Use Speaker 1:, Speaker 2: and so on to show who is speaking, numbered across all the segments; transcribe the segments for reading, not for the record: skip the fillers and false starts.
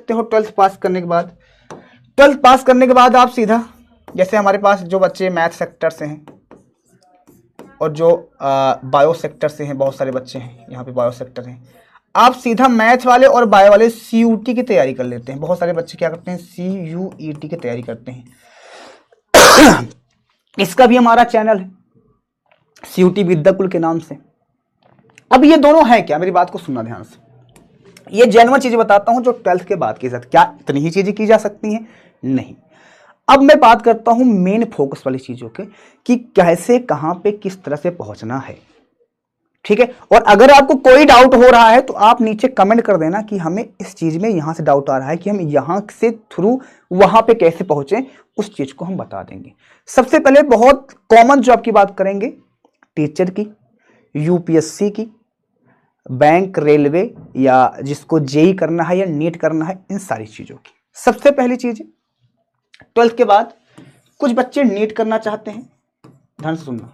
Speaker 1: सकते हो 12th पास करने के बाद। 12th पास करने के बाद आप सीधा, जैसे हमारे पास जो बच्चे मैथ सेक्टर से हैं और जो बायो सेक्टर से हैं, बहुत सारे बच्चे हैं यहाँ पे बायो सेक्टर हैं, आप सीधा मैथ वाले और बायो वाले CUET की तैयारी कर लेते हैं। बहुत सारे बच्चे क्या करते हैं, CUET की तैयारी करते हैं। इसका भी हमारा चैनल है CUET विद्याकुल के नाम से। अब ये दोनों है क्या, मेरी बात को सुनना ध्यान से, ये जेन्युइन चीजें बताता हूं जो 12th के बाद के साथ। क्या इतनी ही चीजें की जा सकती हैं? नहीं। अब मैं बात करता हूं मेन फोकस वाली चीजों के, कि कैसे, कहां पे, किस तरह से पहुंचना है। ठीक है, और अगर आपको कोई डाउट हो रहा है तो आप नीचे कमेंट कर देना कि हमें इस चीज में यहां से डाउट आ रहा है, कि हम यहां से थ्रू वहां पे कैसे पहुंचे, उस चीज को हम बता देंगे। सबसे पहले बहुत कॉमन जॉब की बात करेंगे, टीचर की, UPSC की, बैंक, रेलवे, या जिसको JEE करना है या नीट करना है, इन सारी चीजों की। सबसे पहली चीज, 12th के बाद कुछ बच्चे नीट करना चाहते हैं, ध्यान से सुनना,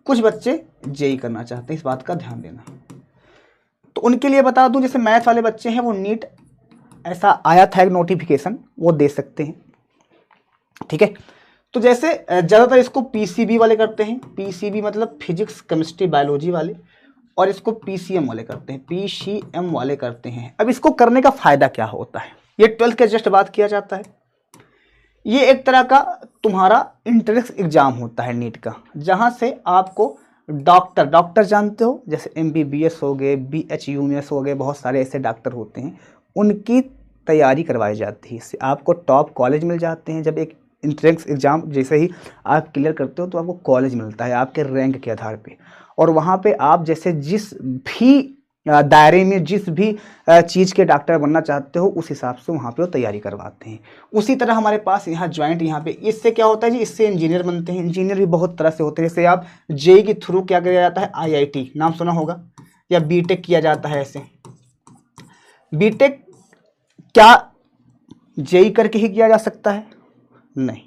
Speaker 1: कुछ बच्चे JEE करना चाहते हैं, इस बात का ध्यान देना। तो उनके लिए बता दूं, जैसे मैथ वाले बच्चे हैं वो नीट, ऐसा आया था एक नोटिफिकेशन, वो दे सकते हैं। ठीक है, तो जैसे ज्यादातर इसको PCB वाले करते हैं, PCB मतलब फिजिक्स केमिस्ट्री बायोलॉजी वाले, और इसको PCM वाले करते हैं, PCM वाले करते हैं। अब इसको करने का फायदा क्या होता है, ये 12th के जस्ट बात किया जाता है। ये एक तरह का तुम्हारा एंट्रेंस एग्जाम होता है नीट का, जहां से आपको डॉक्टर जानते हो, जैसे MBBS हो गए, BHUMS हो गए, बहुत सारे ऐसे डॉक्टर होते हैं, उनकी तैयारी करवाई जाती है। इससे आपको टॉप कॉलेज मिल जाते हैं। जब एक एंट्रेंस एग्जाम जैसे ही आप क्लियर करते हो तो आपको कॉलेज मिलता है आपके रैंक के आधार पे, और वहाँ पे आप जैसे जिस भी दायरे में, जिस भी चीज़ के डॉक्टर बनना चाहते हो, उस हिसाब से वहाँ पे वो तैयारी करवाते हैं। उसी तरह हमारे पास यहाँ ज्वाइंट, यहाँ पे इससे क्या होता है जी, इससे इंजीनियर बनते हैं। इंजीनियर भी बहुत तरह से होते हैं, जैसे आप JEE के थ्रू क्या किया जाता है, IIT नाम सुना होगा, या BTech किया जाता है। ऐसे BTech क्या JEE करके ही किया जा सकता है? नहीं,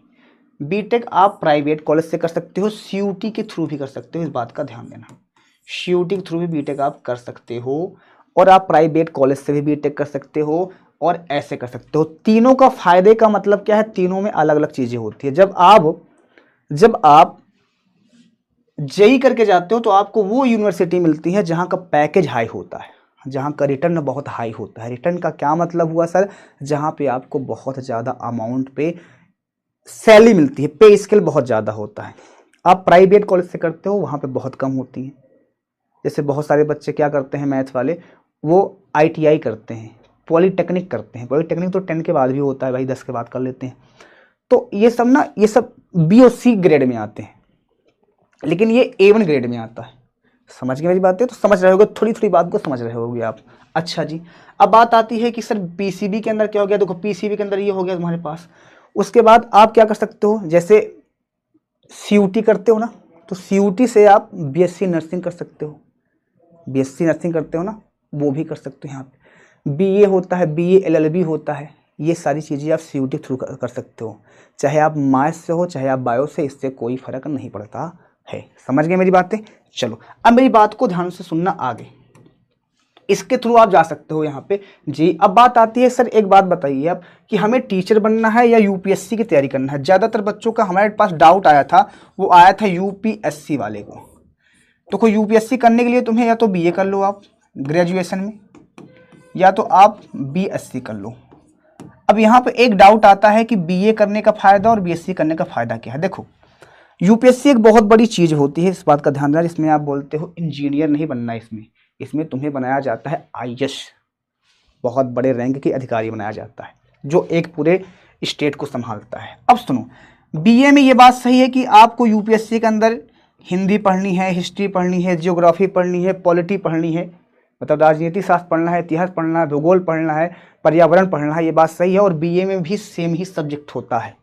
Speaker 1: BTech आप प्राइवेट कॉलेज से कर सकते हो, CUET के थ्रू भी कर सकते हो, इस बात का ध्यान देना। CUET के थ्रू भी BTech आप कर सकते हो, और आप प्राइवेट कॉलेज से भी BTech कर सकते हो, और ऐसे कर सकते हो। तीनों का फायदे का मतलब क्या है, तीनों में अलग अलग चीजें होती है। जब आप JEE करके जाते हो तो आपको वो यूनिवर्सिटी मिलती है जहाँ का पैकेज हाई होता है, जहाँ का रिटर्न बहुत हाई होता है। रिटर्न का क्या मतलब हुआ सर, जहाँ पे आपको बहुत ज़्यादा अमाउंट पे सैलरी मिलती है, पे स्केल बहुत ज़्यादा होता है। आप प्राइवेट कॉलेज से करते हो, वहाँ पे बहुत कम होती है। जैसे बहुत सारे बच्चे क्या करते हैं, मैथ वाले, वो ITI करते हैं, पॉलीटेक्निक करते हैं। पॉलीटेक्निक तो 10 के बाद भी होता है भाई, 10 के बाद कर लेते हैं। तो ये सब B और C ग्रेड में आते हैं, लेकिन ये A1 ग्रेड में आता है। समझ गए मेरी बातें? तो समझ रहे होगे, थोड़ी थोड़ी बात को समझ रहे होगे आप। अच्छा जी, अब बात आती है कि सर PCB के अंदर क्या हो गया। देखो PCB के अंदर ये हो गया तुम्हारे पास। उसके बाद आप क्या कर सकते हो, जैसे CUET करते हो ना, तो CUET से आप BSc नर्सिंग कर सकते हो। BSc नर्सिंग करते हो ना, वो भी कर सकते हो। यहाँ पे BA होता है, BA LLB होता है। ये सारी चीज़ें आप CUET थ्रू कर सकते हो, चाहे आप मैथ्स से हो, चाहे आप बायो से, इससे कोई फर्क नहीं पड़ता है। समझ गए मेरी बातें? चलो अब मेरी बात को ध्यान से सुनना आगे। इसके थ्रू आप जा सकते हो यहाँ पे जी। अब बात आती है, सर एक बात बताइए आप, कि हमें टीचर बनना है या UPSC की तैयारी करना है। ज़्यादातर बच्चों का हमारे पास डाउट आया था, वो आया था UPSC वाले को। तो कोई UPSC करने के लिए तुम्हें या तो BA कर लो आप ग्रेजुएशन में, या तो आप BSc कर लो। अब यहाँ पे एक डाउट आता है कि BA करने का फ़ायदा और BSc करने का फ़ायदा क्या है। देखो, UPSC एक बहुत बड़ी चीज़ होती है, इस बात का ध्यान रखना। इसमें आप बोलते हो इंजीनियर नहीं बनना, इसमें तुम्हें बनाया जाता है IAS, बहुत बड़े रैंक के अधिकारी बनाया जाता है, जो एक पूरे स्टेट को संभालता है। अब सुनो, BA में ये बात सही है कि आपको UPSC के अंदर हिंदी पढ़नी है, हिस्ट्री पढ़नी है, जियोग्राफी पढ़नी है, पॉलिटी पढ़नी है, मतलब राजनीति शास्त्र पढ़ना है, इतिहास पढ़ना है, भूगोल पढ़ना है, पर्यावरण पढ़ना है, ये बात सही है। और BA में भी सेम ही सब्जेक्ट होता है।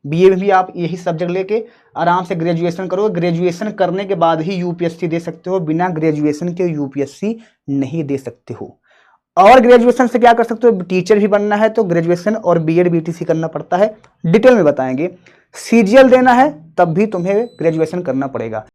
Speaker 1: BA में भी आप यही सब्जेक्ट लेके आराम से ग्रेजुएशन करो। ग्रेजुएशन करने के बाद ही UPSC दे सकते हो, बिना ग्रेजुएशन के UPSC नहीं दे सकते हो। और ग्रेजुएशन से क्या कर सकते हो, टीचर भी बनना है तो ग्रेजुएशन और B.Ed BTC करना पड़ता है, डिटेल में बताएंगे। CGL देना है तब भी तुम्हें ग्रेजुएशन करना पड़ेगा।